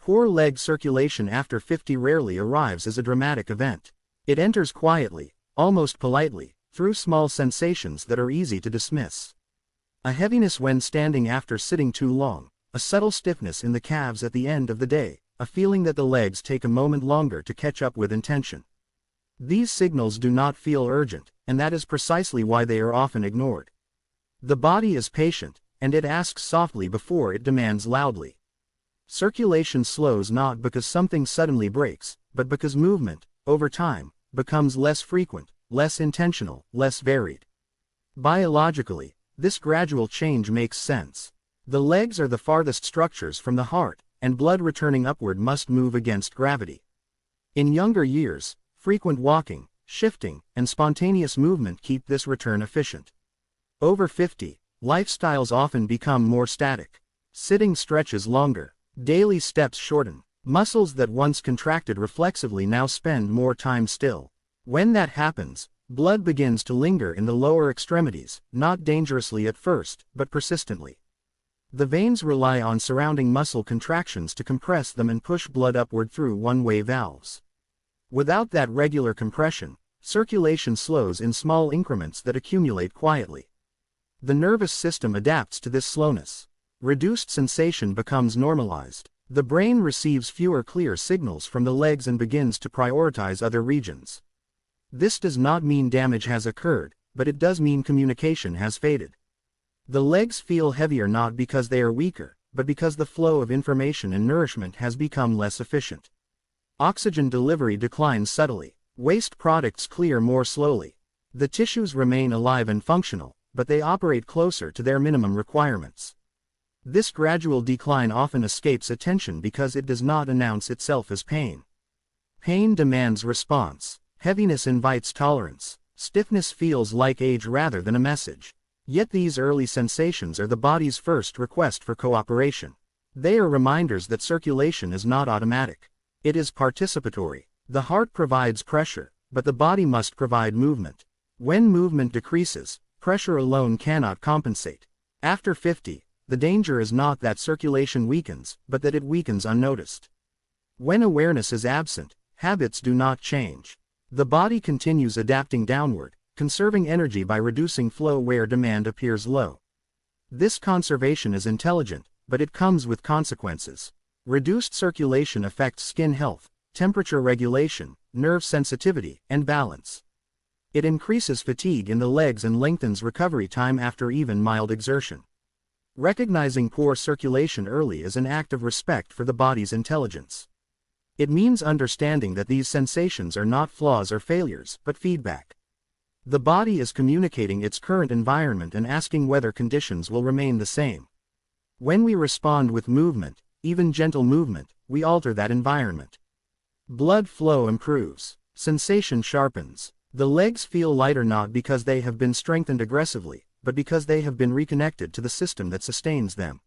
Poor leg circulation after 50 rarely arrives as a dramatic event. It enters quietly, almost politely, through small sensations that are easy to dismiss. A heaviness when standing after sitting too long, a subtle stiffness in the calves at the end of the day, a feeling that the legs take a moment longer to catch up with intention. These signals do not feel urgent, and that is precisely why they are often ignored. The body is patient, and it asks softly before it demands loudly. Circulation slows not because something suddenly breaks, but because movement, over time, becomes less frequent, less intentional, less varied. Biologically, this gradual change makes sense. The legs are the farthest structures from the heart, and blood returning upward must move against gravity. In younger years, frequent walking, shifting, and spontaneous movement keep this return efficient. Over 50, lifestyles often become more static. Sitting stretches longer. Daily steps shorten. Muscles that once contracted reflexively now spend more time still. When that happens, blood begins to linger in the lower extremities, not dangerously at first, but persistently. The veins rely on surrounding muscle contractions to compress them and push blood upward through one-way valves. Without that regular compression, circulation slows in small increments that accumulate quietly. The nervous system adapts to this slowness. Reduced sensation becomes normalized. The brain receives fewer clear signals from the legs and begins to prioritize other regions. This does not mean damage has occurred, but it does mean communication has faded. The legs feel heavier not because they are weaker, but because the flow of information and nourishment has become less efficient. Oxygen delivery declines subtly. Waste products clear more slowly. The tissues remain alive and functional, but they operate closer to their minimum requirements. This gradual decline often escapes attention because it does not announce itself as pain. Pain demands response. Heaviness invites tolerance. Stiffness feels like age rather than a message. Yet these early sensations are the body's first request for cooperation. They are reminders that circulation is not automatic. It is participatory. The heart provides pressure, but the body must provide movement. When movement decreases, pressure alone cannot compensate. After 50, the danger is not that circulation weakens, but that it weakens unnoticed. When awareness is absent, habits do not change. The body continues adapting downward, conserving energy by reducing flow where demand appears low. This conservation is intelligent, but it comes with consequences. Reduced circulation affects skin health, temperature regulation, nerve sensitivity, and balance. It increases fatigue in the legs and lengthens recovery time after even mild exertion. Recognizing poor circulation early is an act of respect for the body's intelligence. It means understanding that these sensations are not flaws or failures, but feedback. The body is communicating its current environment and asking whether conditions will remain the same. When we respond with movement, even gentle movement, we alter that environment. Blood flow improves. Sensation sharpens. The legs feel lighter not because they have been strengthened aggressively, but because they have been reconnected to the system that sustains them.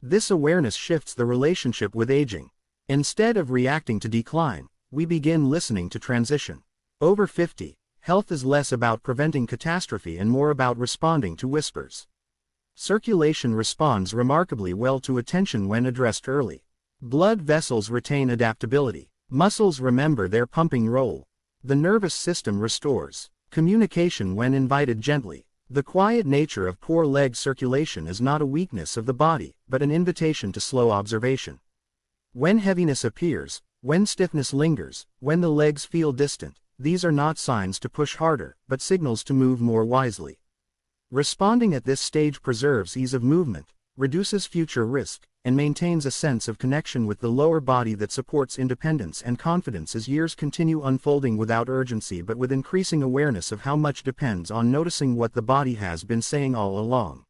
This awareness shifts the relationship with aging. Instead of reacting to decline, we begin listening to transition. Over 50, health is less about preventing catastrophe and more about responding to whispers. Circulation responds remarkably well to attention when addressed early. Blood vessels retain adaptability. Muscles remember their pumping role. The nervous system restores communication when invited gently. The quiet nature of poor leg circulation is not a weakness of the body, but an invitation to slow observation. When heaviness appears, when stiffness lingers, when the legs feel distant, these are not signs to push harder, but signals to move more wisely. Responding at this stage preserves ease of movement, reduces future risk, and maintains a sense of connection with the lower body that supports independence and confidence as years continue unfolding without urgency but with increasing awareness of how much depends on noticing what the body has been saying all along.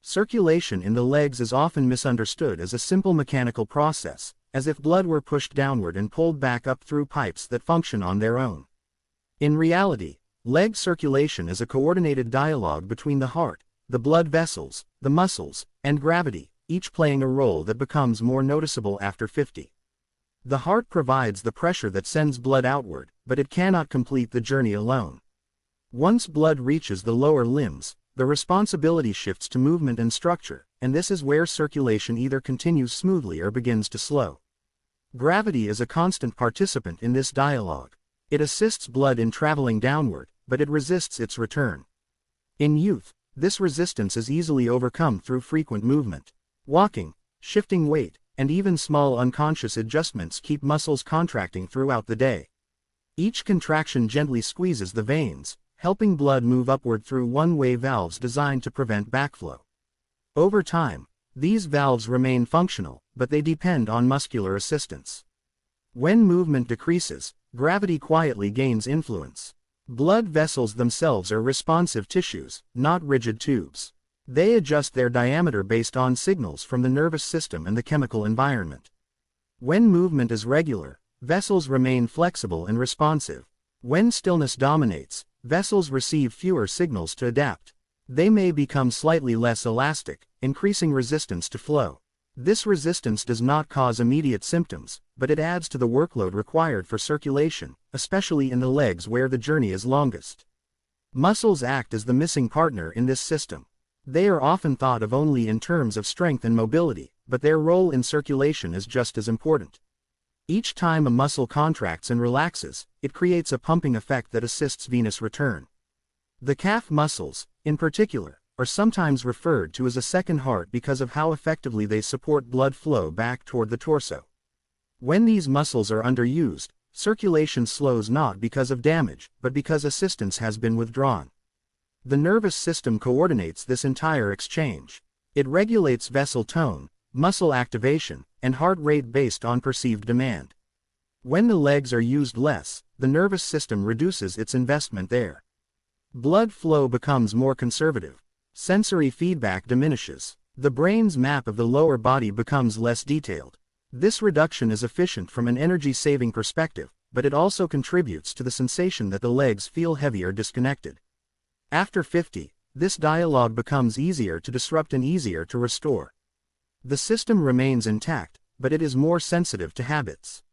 Circulation in the legs is often misunderstood as a simple mechanical process, as if blood were pushed downward and pulled back up through pipes that function on their own. In reality, leg circulation is a coordinated dialogue between the heart, the blood vessels, the muscles, and gravity, each playing a role that becomes more noticeable after 50. The heart provides the pressure that sends blood outward, but it cannot complete the journey alone. Once blood reaches the lower limbs, the responsibility shifts to movement and structure, and this is where circulation either continues smoothly or begins to slow. Gravity is a constant participant in this dialogue. It assists blood in traveling downward, but it resists its return. In youth, this resistance is easily overcome through frequent movement. Walking, shifting weight, and even small unconscious adjustments keep muscles contracting throughout the day. Each contraction gently squeezes the veins, helping blood move upward through one-way valves designed to prevent backflow. Over time, these valves remain functional, but they depend on muscular assistance. When movement decreases, gravity quietly gains influence. Blood vessels themselves are responsive tissues, not rigid tubes. They adjust their diameter based on signals from the nervous system and the chemical environment. When movement is regular, vessels remain flexible and responsive. When stillness dominates, vessels receive fewer signals to adapt. They may become slightly less elastic, increasing resistance to flow. This resistance does not cause immediate symptoms, but it adds to the workload required for circulation, especially in the legs where the journey is longest. Muscles act as the missing partner in this system. They are often thought of only in terms of strength and mobility, but their role in circulation is just as important. Each time a muscle contracts and relaxes, it creates a pumping effect that assists venous return. The calf muscles, in particular, are sometimes referred to as a second heart because of how effectively they support blood flow back toward the torso. When these muscles are underused, circulation slows not because of damage, but because assistance has been withdrawn. The nervous system coordinates this entire exchange. It regulates vessel tone, muscle activation, and heart rate based on perceived demand. When the legs are used less, the nervous system reduces its investment there. Blood flow becomes more conservative. Sensory feedback diminishes. The brain's map of the lower body becomes less detailed. This reduction is efficient from an energy-saving perspective, but it also contributes to the sensation that the legs feel heavy or disconnected. After 50, this dialogue becomes easier to disrupt and easier to restore. The system remains intact, but it is more sensitive to habits.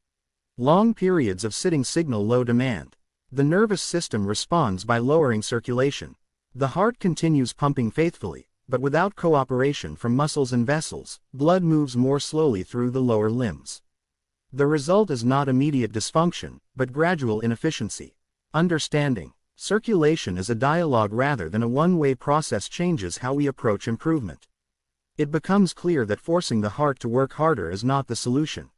Long periods of sitting signal low demand. The nervous system responds by lowering circulation. The heart continues pumping faithfully, but without cooperation from muscles and vessels, blood moves more slowly through the lower limbs. The result is not immediate dysfunction, but gradual inefficiency. Understanding circulation as a dialogue rather than a one-way process changes how we approach improvement. It becomes clear that forcing the heart to work harder is not the solution.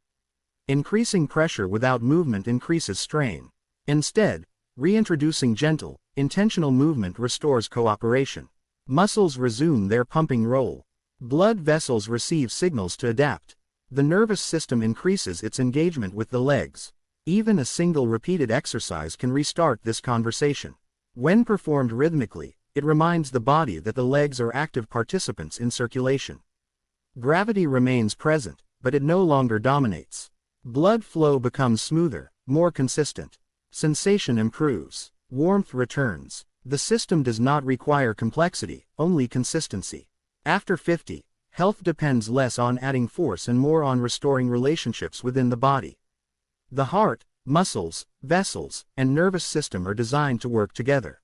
Increasing pressure without movement increases strain. Instead, reintroducing gentle, intentional movement restores cooperation. Muscles resume their pumping role. Blood vessels receive signals to adapt. The nervous system increases its engagement with the legs. Even a single repeated exercise can restart this conversation. When performed rhythmically, it reminds the body that the legs are active participants in circulation. Gravity remains present, but it no longer dominates. Blood flow becomes smoother, more consistent. Sensation improves. Warmth returns. The system does not require complexity, only consistency. After 50, health depends less on adding force and more on restoring relationships within the body. The heart, muscles, vessels, and nervous system are designed to work together.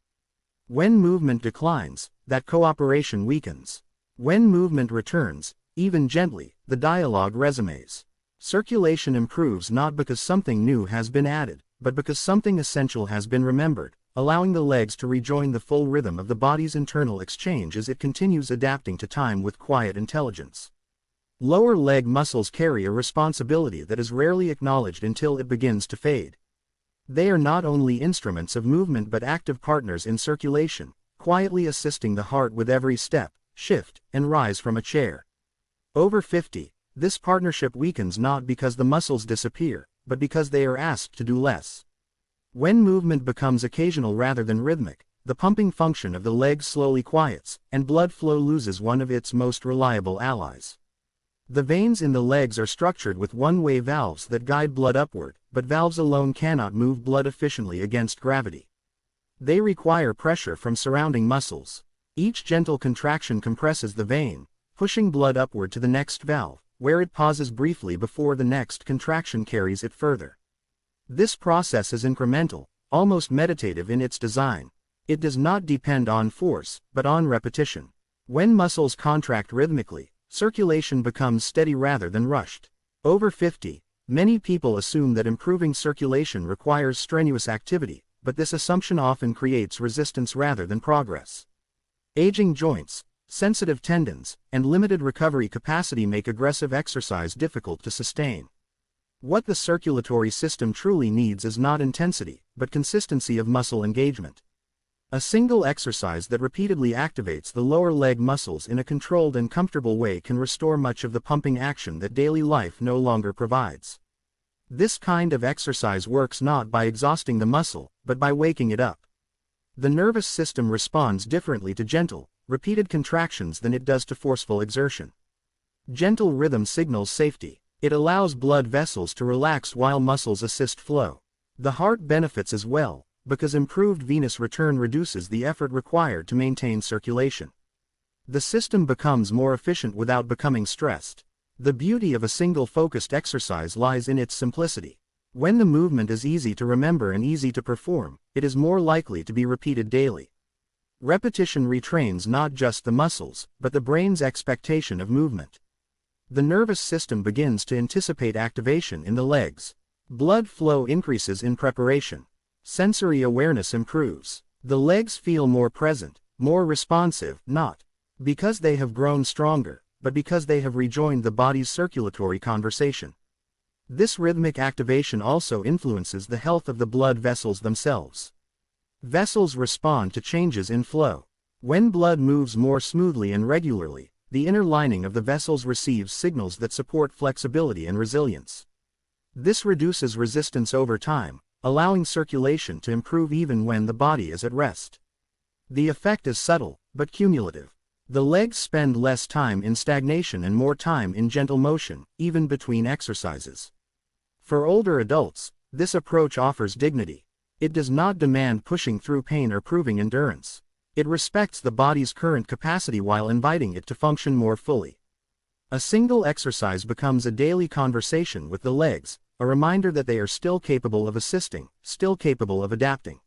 When movement declines, that cooperation weakens. When movement returns, even gently, the dialogue resumes. Circulation improves not because something new has been added, but because something essential has been remembered, allowing the legs to rejoin the full rhythm of the body's internal exchange as it continues adapting to time with quiet intelligence. Lower leg muscles carry a responsibility that is rarely acknowledged until it begins to fade. They are not only instruments of movement but active partners in circulation, quietly assisting the heart with every step, shift, and rise from a chair. Over 50, this partnership weakens not because the muscles disappear, but because they are asked to do less. When movement becomes occasional rather than rhythmic, the pumping function of the legs slowly quiets, and blood flow loses one of its most reliable allies. The veins in the legs are structured with one-way valves that guide blood upward, but valves alone cannot move blood efficiently against gravity. They require pressure from surrounding muscles. Each gentle contraction compresses the vein, pushing blood upward to the next valve, where it pauses briefly before the next contraction carries it further. This process is incremental, almost meditative in its design. It does not depend on force, but on repetition. When muscles contract rhythmically, circulation becomes steady rather than rushed. Over 50, Many people assume that improving circulation requires strenuous activity, but this assumption often creates resistance rather than progress. Aging joints, sensitive tendons, and limited recovery capacity make aggressive exercise difficult to sustain. What the circulatory system truly needs is not intensity, but consistency of muscle engagement. A single exercise that repeatedly activates the lower leg muscles in a controlled and comfortable way can restore much of the pumping action that daily life no longer provides. This kind of exercise works not by exhausting the muscle, but by waking it up. The nervous system responds differently to gentle, repeated contractions than it does to forceful exertion. Gentle rhythm signals safety. It allows blood vessels to relax while muscles assist flow. The heart benefits as well, because improved venous return reduces the effort required to maintain circulation. The system becomes more efficient without becoming stressed. The beauty of a single focused exercise lies in its simplicity. When the movement is easy to remember and easy to perform, it is more likely to be repeated daily. Repetition retrains not just the muscles, but the brain's expectation of movement. The nervous system begins to anticipate activation in the legs. Blood flow increases in preparation. Sensory awareness improves. The legs feel more present, more responsive, not because they have grown stronger, but because they have rejoined the body's circulatory conversation. This rhythmic activation also influences the health of the blood vessels themselves. Vessels respond to changes in flow. When blood moves more smoothly and regularly, the inner lining of the vessels receives signals that support flexibility and resilience. This reduces resistance over time, allowing circulation to improve even when the body is at rest. The effect is subtle, but cumulative. The legs spend less time in stagnation and more time in gentle motion, even between exercises. For older adults, this approach offers dignity. It does not demand pushing through pain or proving endurance. It respects the body's current capacity while inviting it to function more fully. A single exercise becomes a daily conversation with the legs, a reminder that they are still capable of assisting, still capable of adapting.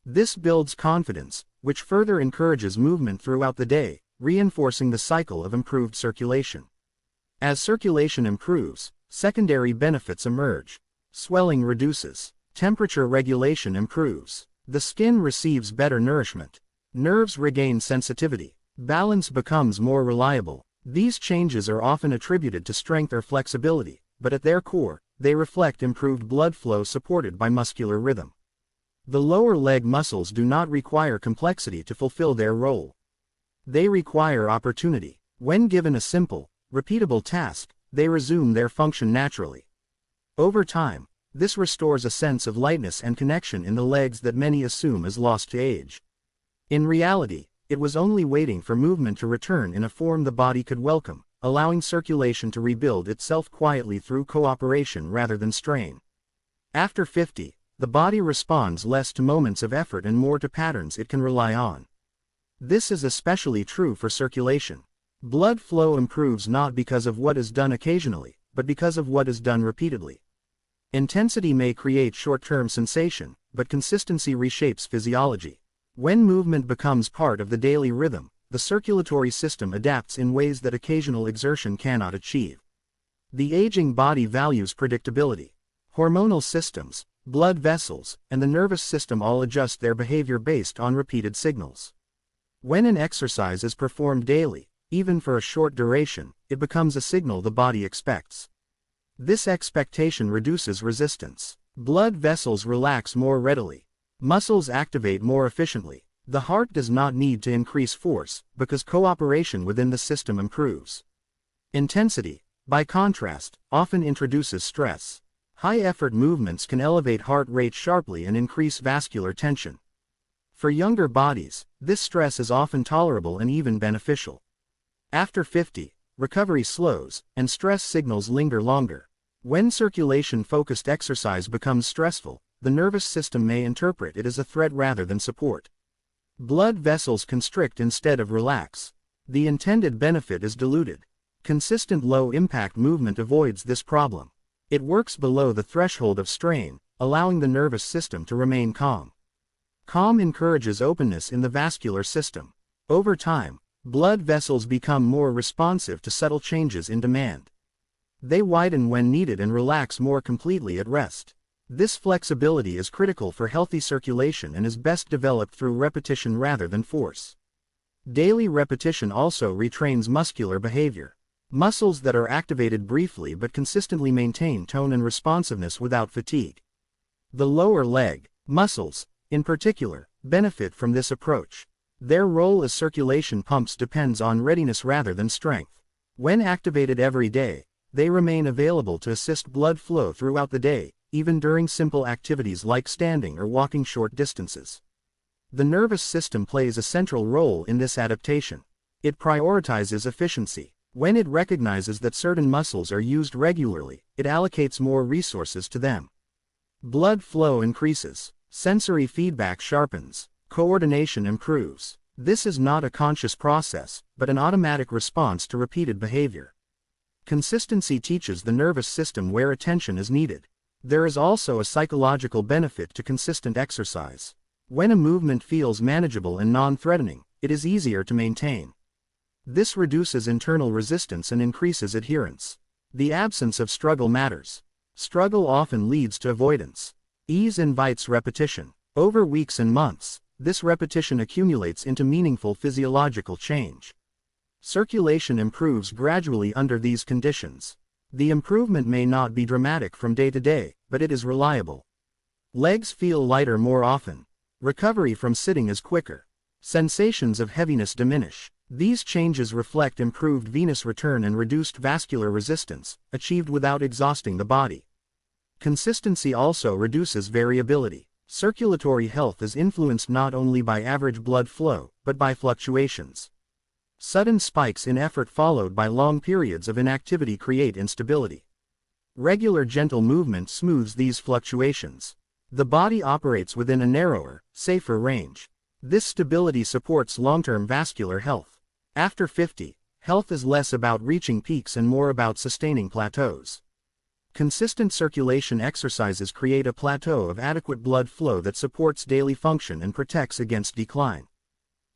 This builds confidence, which further encourages movement throughout the day, reinforcing the cycle of improved circulation. As circulation improves, secondary benefits emerge. Swelling reduces. Temperature regulation improves. The skin receives better nourishment. Nerves regain sensitivity. Balance becomes more reliable. These changes are often attributed to strength or flexibility, but at their core, they reflect improved blood flow supported by muscular rhythm. The lower leg muscles do not require complexity to fulfill their role. They require opportunity. When given a simple, repeatable task, they resume their function naturally. Over time, this restores a sense of lightness and connection in the legs that many assume is lost to age. In reality, it was only waiting for movement to return in a form the body could welcome, allowing circulation to rebuild itself quietly through cooperation rather than strain. After 50, the body responds less to moments of effort and more to patterns it can rely on. This is especially true for circulation. Blood flow improves not because of what is done occasionally, but because of what is done repeatedly. Intensity may create short-term sensation, but consistency reshapes physiology. When movement becomes part of the daily rhythm, the circulatory system adapts in ways that occasional exertion cannot achieve. The aging body values predictability. Hormonal systems, blood vessels, and the nervous system all adjust their behavior based on repeated signals. When an exercise is performed daily, even for a short duration, it becomes a signal the body expects. This expectation reduces resistance. Blood vessels relax more readily. Muscles activate more efficiently. The heart does not need to increase force, because cooperation within the system improves. Intensity, by contrast, often introduces stress. High-effort movements can elevate heart rate sharply and increase vascular tension. For younger bodies, this stress is often tolerable and even beneficial. After 50, recovery slows, and stress signals linger longer. When circulation-focused exercise becomes stressful, the nervous system may interpret it as a threat rather than support. Blood vessels constrict instead of relax. The intended benefit is diluted. Consistent low-impact movement avoids this problem. It works below the threshold of strain, allowing the nervous system to remain calm. Calm encourages openness in the vascular system. Over time, blood vessels become more responsive to subtle changes in demand. They widen when needed and relax more completely at rest. This flexibility is critical for healthy circulation and is best developed through repetition rather than force. Daily repetition also retrains muscular behavior. Muscles that are activated briefly but consistently maintain tone and responsiveness without fatigue. The lower leg muscles, in particular, benefit from this approach. Their role as circulation pumps depends on readiness rather than strength. When activated every day, they remain available to assist blood flow throughout the day, even during simple activities like standing or walking short distances. The nervous system plays a central role in this adaptation. It prioritizes efficiency. When it recognizes that certain muscles are used regularly, it allocates more resources to them. Blood flow increases. Sensory feedback sharpens. Coordination improves. This is not a conscious process, but an automatic response to repeated behavior. Consistency teaches the nervous system where attention is needed. There is also a psychological benefit to consistent exercise. When a movement feels manageable and non-threatening, it is easier to maintain. This reduces internal resistance and increases adherence. The absence of struggle matters. Struggle often leads to avoidance. Ease invites repetition. Over weeks and months, this repetition accumulates into meaningful physiological change. Circulation improves gradually under these conditions. The improvement may not be dramatic from day to day, but it is reliable. Legs feel lighter more often. Recovery from sitting is quicker. Sensations of heaviness diminish. These changes reflect improved venous return and reduced vascular resistance, achieved without exhausting the body. Consistency also reduces variability. Circulatory health is influenced not only by average blood flow, but by fluctuations. Sudden spikes in effort followed by long periods of inactivity create instability. Regular gentle movement smooths these fluctuations. The body operates within a narrower, safer range. This stability supports long-term vascular health. After 50, health is less about reaching peaks and more about sustaining plateaus. Consistent circulation exercises create a plateau of adequate blood flow that supports daily function and protects against decline.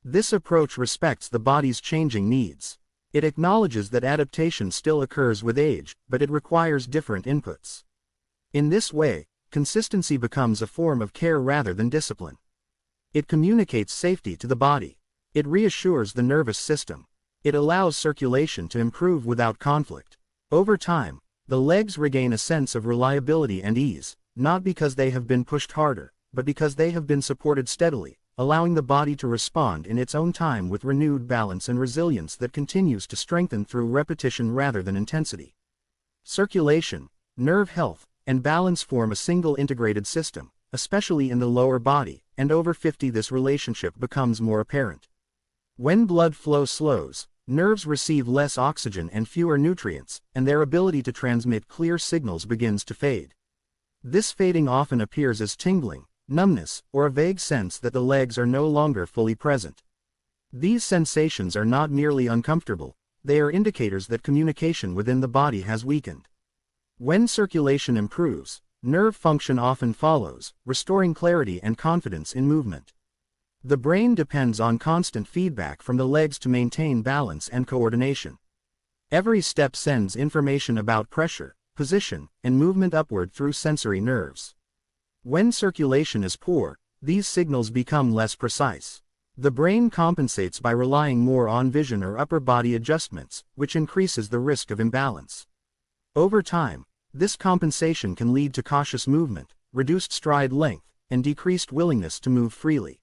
This approach respects the body's changing needs. It acknowledges that adaptation still occurs with age, but it requires different inputs. In this way, consistency becomes a form of care rather than discipline. It communicates safety to the body. It reassures the nervous system. It allows circulation to improve without conflict. Over time, the legs regain a sense of reliability and ease, not because they have been pushed harder, but because they have been supported steadily, allowing the body to respond in its own time with renewed balance and resilience that continues to strengthen through repetition rather than intensity. Circulation, nerve health, and balance form a single integrated system, especially in the lower body, and over 50 this relationship becomes more apparent. When blood flow slows, nerves receive less oxygen and fewer nutrients, and their ability to transmit clear signals begins to fade. This fading often appears as tingling, numbness, or a vague sense that the legs are no longer fully present. These sensations are not merely uncomfortable, they are indicators that communication within the body has weakened. When circulation improves, nerve function often follows, restoring clarity and confidence in movement. The brain depends on constant feedback from the legs to maintain balance and coordination. Every step sends information about pressure, position, and movement upward through sensory nerves. When circulation is poor, these signals become less precise. The brain compensates by relying more on vision or upper body adjustments, which increases the risk of imbalance. Over time, this compensation can lead to cautious movement, reduced stride length, and decreased willingness to move freely.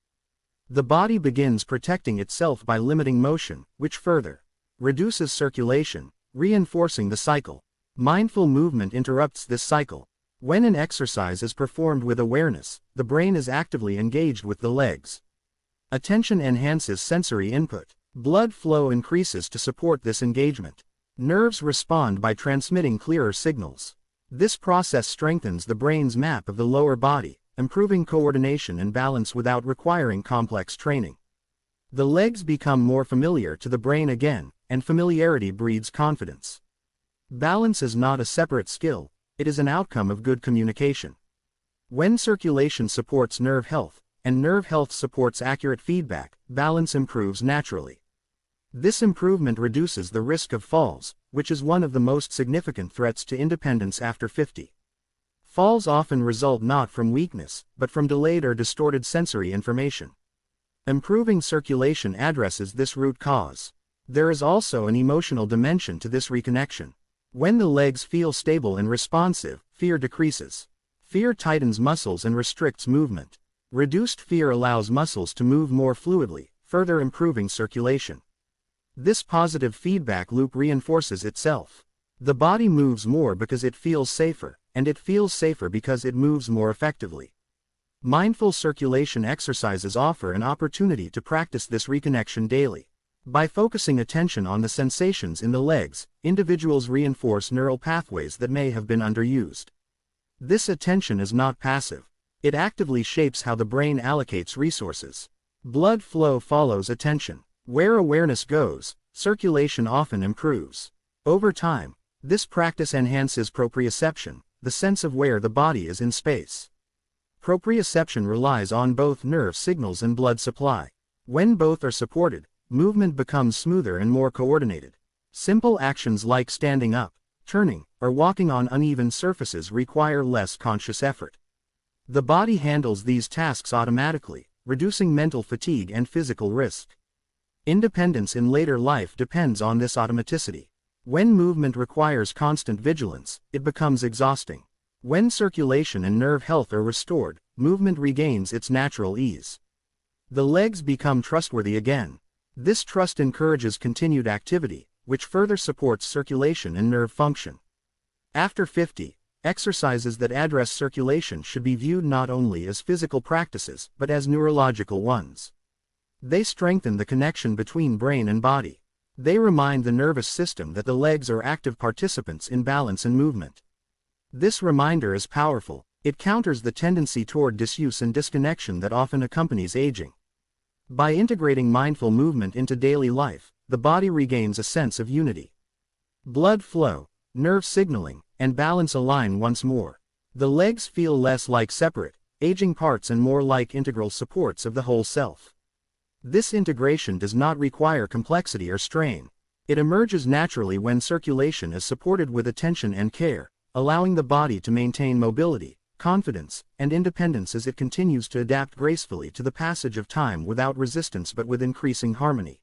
The body begins protecting itself by limiting motion, which further reduces circulation, reinforcing the cycle. Mindful movement interrupts this cycle. When an exercise is performed with awareness, the brain is actively engaged with the legs. Attention enhances sensory input. Blood flow increases to support this engagement. Nerves respond by transmitting clearer signals. This process strengthens the brain's map of the lower body, improving coordination and balance without requiring complex training. The legs become more familiar to the brain again, and familiarity breeds confidence. Balance is not a separate skill, it is an outcome of good communication. When circulation supports nerve health, and nerve health supports accurate feedback, balance improves naturally. This improvement reduces the risk of falls, which is one of the most significant threats to independence after 50. Falls often result not from weakness, but from delayed or distorted sensory information. Improving circulation addresses this root cause. There is also an emotional dimension to this reconnection. When the legs feel stable and responsive, fear decreases. Fear tightens muscles and restricts movement. Reduced fear allows muscles to move more fluidly, further improving circulation. This positive feedback loop reinforces itself. The body moves more because it feels safer, and it feels safer because it moves more effectively. Mindful circulation exercises offer an opportunity to practice this reconnection daily. By focusing attention on the sensations in the legs, individuals reinforce neural pathways that may have been underused. This attention is not passive. It actively shapes how the brain allocates resources. Blood flow follows attention. Where awareness goes, circulation often improves. Over time, this practice enhances proprioception, the sense of where the body is in space. Proprioception relies on both nerve signals and blood supply. When both are supported, movement becomes smoother and more coordinated. Simple actions like standing up, turning, or walking on uneven surfaces require less conscious effort. The body handles these tasks automatically, reducing mental fatigue and physical risk. Independence in later life depends on this automaticity. When movement requires constant vigilance, it becomes exhausting. When circulation and nerve health are restored, movement regains its natural ease. The legs become trustworthy again. This trust encourages continued activity, which further supports circulation and nerve function. After 50, exercises that address circulation should be viewed not only as physical practices, but as neurological ones. They strengthen the connection between brain and body. They remind the nervous system that the legs are active participants in balance and movement. This reminder is powerful. It counters the tendency toward disuse and disconnection that often accompanies aging. By integrating mindful movement into daily life, the body regains a sense of unity. Blood flow, nerve signaling, and balance align once more. The legs feel less like separate, aging parts and more like integral supports of the whole self. This integration does not require complexity or strain. It emerges naturally when circulation is supported with attention and care, allowing the body to maintain mobility, confidence, and independence as it continues to adapt gracefully to the passage of time without resistance but with increasing harmony.